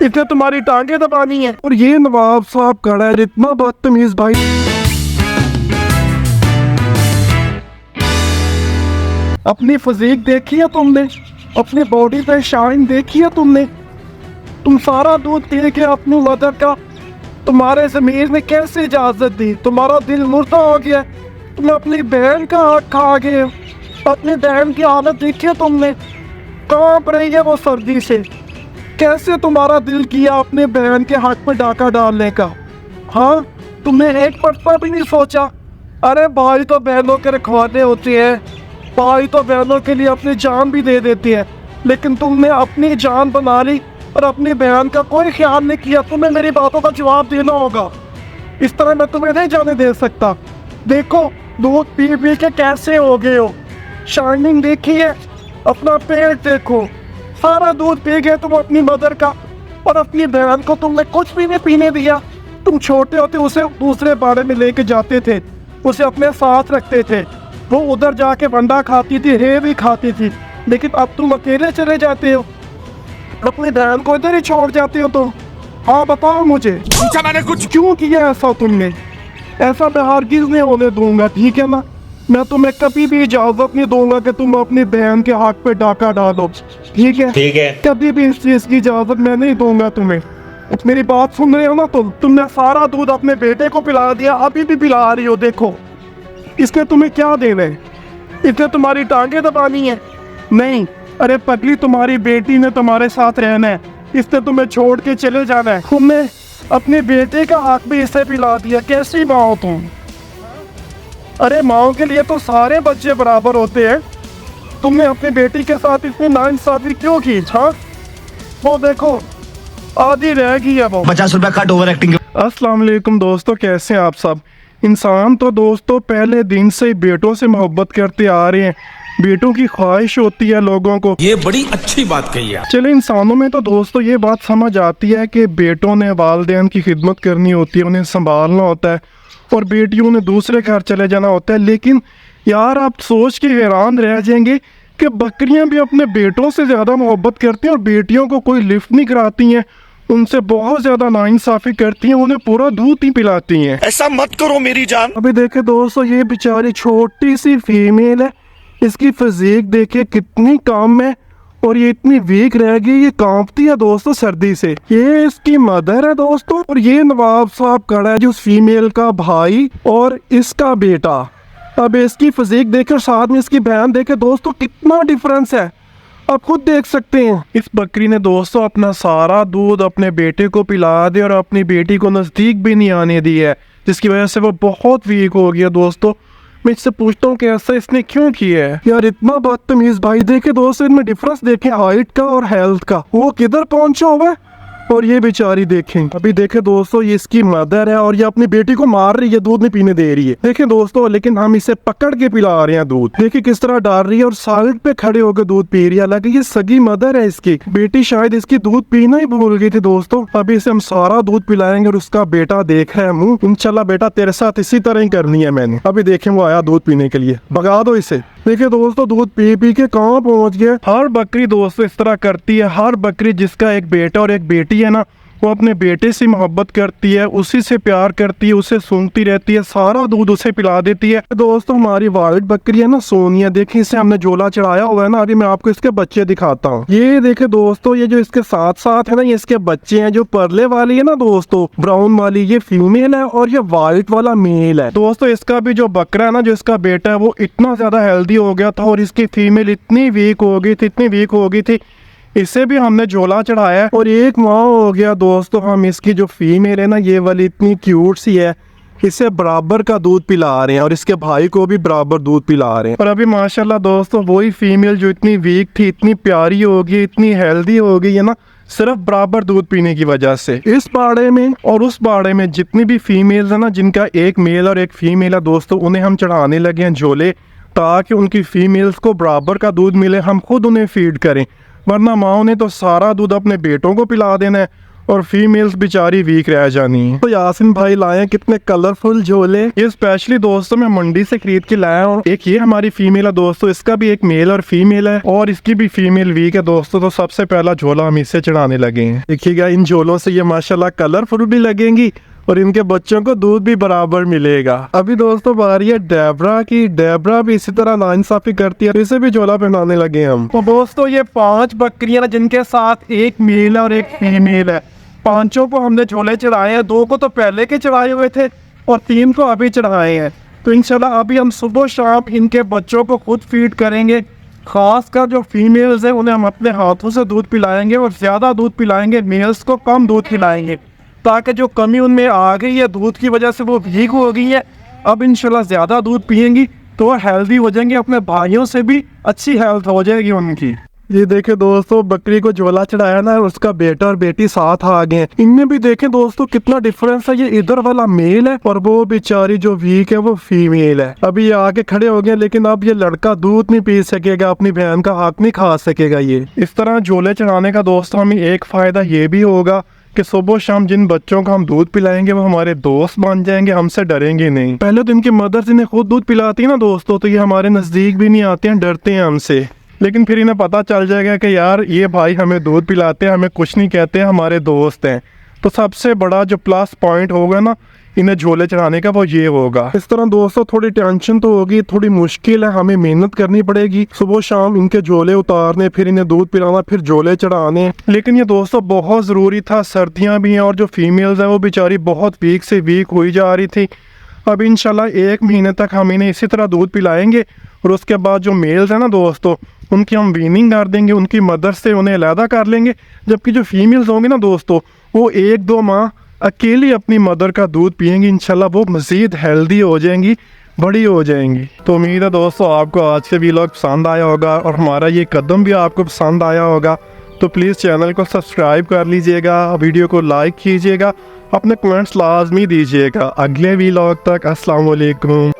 इतने तुम्हारी टांगे दबानी है। और ये नवाब साहब खड़ा है, इतना बदतमीज भाई। अपनी फिजिक देखी है तुमने, अपनी बॉडी पे शाइन देखी है तुमने। तुम सारा दूध पी के अपनी मदर का तुम्हारे ज़मीर ने कैसे इजाज़त दी? तुम्हारा दिल मुर्दा हो गया। तुम अपनी बहन का हक खा गए हो। अपनी बहन की हालत देखी है तुमने, कांप रही है वो सर्दी से। कैसे तुम्हारा दिल किया अपने बहन के हक में डाका डालने का? हाँ, तुमने एक पटना भी नहीं सोचा। अरे भाई तो बहनों के रखवाले होते हैं, भाई तो बहनों के लिए अपनी जान भी दे देते हैं, लेकिन तुमने अपनी जान बना ली और अपनी बहन का कोई ख्याल नहीं किया। तुम्हें मेरी बातों का जवाब देना होगा। इस तरह मैं तुम्हें नहीं जाने दे सकता। देखो दूध पी पी के कैसे हो गए हो, शाइनिंग देखी है, अपना पेट देखो, सारा दूध पी गए तुम अपनी मदर का। और अपनी बहन को तुमने कुछ भी नहीं पीने दिया। तुम छोटे होते उसे दूसरे बाड़े में लेके जाते थे, उसे अपने साथ रखते थे, वो उधर जाके वंडा खाती थी, हे भी खाती थी। लेकिन अब तुम अकेले चले जाते हो, अपनी बहन को इधर ही छोड़ जाते हो। तुम हाँ बताओ मुझे, पूछा मैंने कुछ? क्यों किया ऐसा तुमने? ऐसा मैं हरगिज़ नहीं होने दूंगा, ठीक है ना? मैं तुम्हें कभी भी इजाजत नहीं दूंगा कि तुम अपनी बहन के हक पे डाका डालो, ठीक है? ठीक है। कभी भी इस चीज की इजाजत मैं नहीं दूंगा तुम्हें। मेरी बात सुन रहे हो ना तुमने सारा दूध अपने बेटे को पिला दिया, अभी भी पिला रही हो। देखो इसके तुम्हें क्या देना है? इसने तुम्हारी टांगे दबानी है? नहीं, अरे पगली तुम्हारी बेटी ने तुम्हारे साथ रहना है, इसने तुम्हें छोड़ के चले जाना है। तुमने अपने बेटे का हक भी इसे पिला दिया। कैसी माँ हो तुम? अरे माओ के लिए तो सारे बच्चे बराबर होते हैं। तुमने अपनी बेटी के साथ इतनी नाइंसाफी क्यों की? हाँ, वो देखो आधी रह गई है वो। 50 रुपया कट ओवर एक्टिंग। अस्सलाम वालेकुम दोस्तों, कैसे हैं आप सब? इंसान तो दोस्तों पहले दिन से ही बेटों से मोहब्बत करते आ रहे हैं। बेटों की ख्वाहिश होती है लोगों को। ये बड़ी अच्छी बात कही है। चले इंसानों में तो दोस्तों ये बात समझ आती है कि बेटों ने वालिदैन की खिदमत करनी होती है, उन्हें संभालना होता है, और बेटियों ने दूसरे घर चले जाना होता है। लेकिन यार आप सोच के हैरान रह जाएंगे कि बकरियां भी अपने बेटों से ज़्यादा मोहब्बत करती हैं और बेटियों को कोई लिफ्ट नहीं कराती हैं, उनसे बहुत ज़्यादा नाइंसाफ़ी करती हैं, उन्हें पूरा दूध ही पिलाती हैं। ऐसा मत करो मेरी जान। अभी देखे दोस्तों, ये बेचारी छोटी सी फीमेल है, इसकी फिजिक देखे कितनी कम है और ये इतनी वीक रह गई, ये कांपती है दोस्तों सर्दी से। ये इसकी मदर है दोस्तों, और ये नवाब साहब खड़ा है जो उस फीमेल का भाई और इसका बेटा। अब इसकी फिजिक देखे और साथ में इसकी बहन देखे दोस्तों, कितना डिफरेंस है, आप खुद देख सकते हैं। इस बकरी ने दोस्तों अपना सारा दूध अपने बेटे को पिला दिया और अपनी बेटी को नज़दीक भी नहीं आने दी है, जिसकी वजह से वो बहुत वीक हो गया दोस्तों। मैं इससे पूछता हूँ कि ऐसा इसने क्यों किया है? यार इतना बदतमीज भाई। देखे दोस्तों, इनमें डिफरेंस देखें हाइट का और हेल्थ का, वो किधर पहुंचा हुआ है और ये बेचारी देखें। अभी देखे दोस्तों, ये इसकी मदर है और ये अपनी बेटी को मार रही है, दूध नहीं पीने दे रही है। देखें दोस्तों, लेकिन हम इसे पकड़ के पिला रहे हैं दूध। देखिए किस तरह डाल रही है और साइड पे खड़े होकर दूध पी रही है। हालांकि ये सगी मदर है इसकी। बेटी शायद इसकी दूध पीना ही भूल गई थी दोस्तों। अभी इसे हम सारा दूध पिलाएंगे और उसका बेटा देख रहा है मुँह। इंशाल्लाह बेटा तेरे साथ इसी तरह ही करनी है मैंने। अभी देखें वो आया दूध पीने के लिए, भगा दो इसे। देखिए दोस्तों, दूध पी पी के कहाँ पहुँच गया। हर बकरी दोस्तों इस तरह करती है। हर बकरी जिसका एक बेटा और एक बेटी है ना, वो अपने बेटे से मोहब्बत करती है, उसी से प्यार करती है, उसे सुनती रहती है, सारा दूध उसे पिला देती है। दोस्तों हमारी वाइट बकरी है ना सोनिया, देखिए इसे हमने झोला चढ़ाया हुआ है ना। अभी मैं आपको इसके बच्चे दिखाता हूँ। ये देखे दोस्तों, ये जो इसके साथ साथ है ना, ये इसके बच्चे हैं। जो परले वाली है ना दोस्तों, ब्राउन वाली, ये फीमेल है और ये वाइट वाला मेल है दोस्तों। इसका भी जो बकरा है ना, जो इसका बेटा है, वो इतना ज्यादा हेल्दी हो गया था और इसकी फीमेल इतनी वीक हो गई थी, इतनी वीक हो गई थी, इसे भी हमने झोला चढ़ाया और एक माह हो गया दोस्तों। हम इसकी जो फीमेल है ना, ये वाली इतनी क्यूट सी है, इसे बराबर का दूध पिला रहे हैं और इसके भाई को भी बराबर दूध पिला रहे हैं। और अभी माशाल्लाह दोस्तों, वही फीमेल जो इतनी वीक थी, इतनी प्यारी हो गई, इतनी हेल्दी हो गई है ना, सिर्फ बराबर दूध पीने की वजह से। इस बाड़े में और उस बाड़े में जितनी भी फीमेल्स है ना, जिनका एक मेल और एक फीमेल है दोस्तों, उन्हें हम चढ़ाने लगे हैं झोले, ताकि उनकी फीमेल्स को बराबर का दूध मिले, हम खुद उन्हें फीड करें। वरना माओ ने तो सारा दूध अपने बेटों को पिला देना है और फीमेल्स बेचारी वीक रह जानी है। तो यासिन भाई लाए हैं कितने कलरफुल झोले। ये स्पेशली दोस्तों मैं मंडी से खरीद के लाया हूँ। एक ये हमारी फीमेल है दोस्तों, इसका भी एक मेल और फीमेल है और इसकी भी फीमेल वीक है दोस्तों। तो सबसे पहला झोला हम इससे चढ़ाने लगे हैं। देखिएगा इन झोलों से ये माशाल्लाह कलरफुल भी लगेंगी और इनके बच्चों को दूध भी बराबर मिलेगा। अभी दोस्तों बारी है डेबरा की। डेबरा भी इसी तरह नाइंसाफी करती है, इसे भी झोला पहनाने लगे हम। तो दोस्तों ये 5 बकरियां जिनके साथ एक मेल है और एक फीमेल है, 5 को हमने झोले चढ़ाए हैं। 2 को तो पहले के चढ़ाए हुए थे और 3 को अभी चढ़ाए हैं। तो इंशाल्लाह अभी हम सुबह शाम इनके बच्चों को खुद फीड करेंगे। खासकर जो फीमेल्स हैं उन्हें हम अपने हाथों से दूध पिलाएंगे और ज़्यादा दूध पिलाएंगे, मेल्स को कम दूध पिलाएंगे, ताकि जो कमी उनमें आ गई है दूध की वजह से वो वीक हो गई है। अब इंशाल्लाह ज़्यादा दूध पिएंगी तो वो हेल्दी हो जाएंगी, अपने भाइयों से भी अच्छी हेल्थ हो जाएगी उनकी। ये देखे दोस्तों बकरी को झोला चढ़ाया ना, उसका बेटा और बेटी साथ आ गए हैं। इनमें भी देखें दोस्तों कितना डिफरेंस है। ये इधर वाला मेल है और वो बेचारी जो वीक है वो फीमेल है। अभी ये आके खड़े हो गए, लेकिन अब ये लड़का दूध नहीं पी सकेगा, अपनी बहन का हक नहीं खा सकेगा। ये इस तरह झोले चढ़ाने का दोस्तों हमें एक फायदा ये भी होगा कि सुबह शाम जिन बच्चों को हम दूध पिलाएंगे वो हमारे दोस्त बन जाएंगे, हमसे डरेंगे नहीं। पहले तो इनकी मदर इन्हें खुद दूध पिलाती है ना दोस्तों, तो ये हमारे नज़दीक भी नहीं आते हैं, डरते हैं हमसे। लेकिन फिर इन्हें पता चल जाएगा कि यार ये भाई हमें दूध पिलाते हैं, हमें कुछ नहीं कहते, हमारे दोस्त हैं। तो सबसे बड़ा जो प्लस पॉइंट होगा ना इन्हें झोले चढ़ाने का वो ये होगा। इस तरह दोस्तों थोड़ी टेंशन तो होगी, थोड़ी मुश्किल है, हमें मेहनत करनी पड़ेगी सुबह शाम इनके झोले उतारने, फिर इन्हें दूध पिलाना, फिर झोले चढ़ाने। लेकिन ये दोस्तों बहुत ज़रूरी था, सर्दियाँ भी हैं और जो फीमेल्स हैं वो बेचारी बहुत वीक से वीक हुई जा रही थी। अब इंशाल्लाह 1 महीने तक हम इन्हें इसी तरह दूध पिलाएंगे और उसके बाद जो मेल्स हैं ना दोस्तों उनकी हम वीनिंग कर देंगे, उनकी मदर से उन्हें अलहदा कर लेंगे। जबकि जो फीमेल्स होंगी ना दोस्तों वो 1-2 माह अकेली अपनी मदर का दूध पिएंगी, इंशाल्लाह वो मज़ीद हेल्दी हो जाएंगी, बड़ी हो जाएंगी। तो उम्मीद है दोस्तों आपको आज के वीलॉग पसंद आया होगा और हमारा ये कदम भी आपको पसंद आया होगा। तो प्लीज़ चैनल को सब्सक्राइब कर लीजिएगा, वीडियो को लाइक कीजिएगा, अपने कमेंट्स लाजमी दीजिएगा। अगले वीलॉग तक अस्सलाम वालेकुम।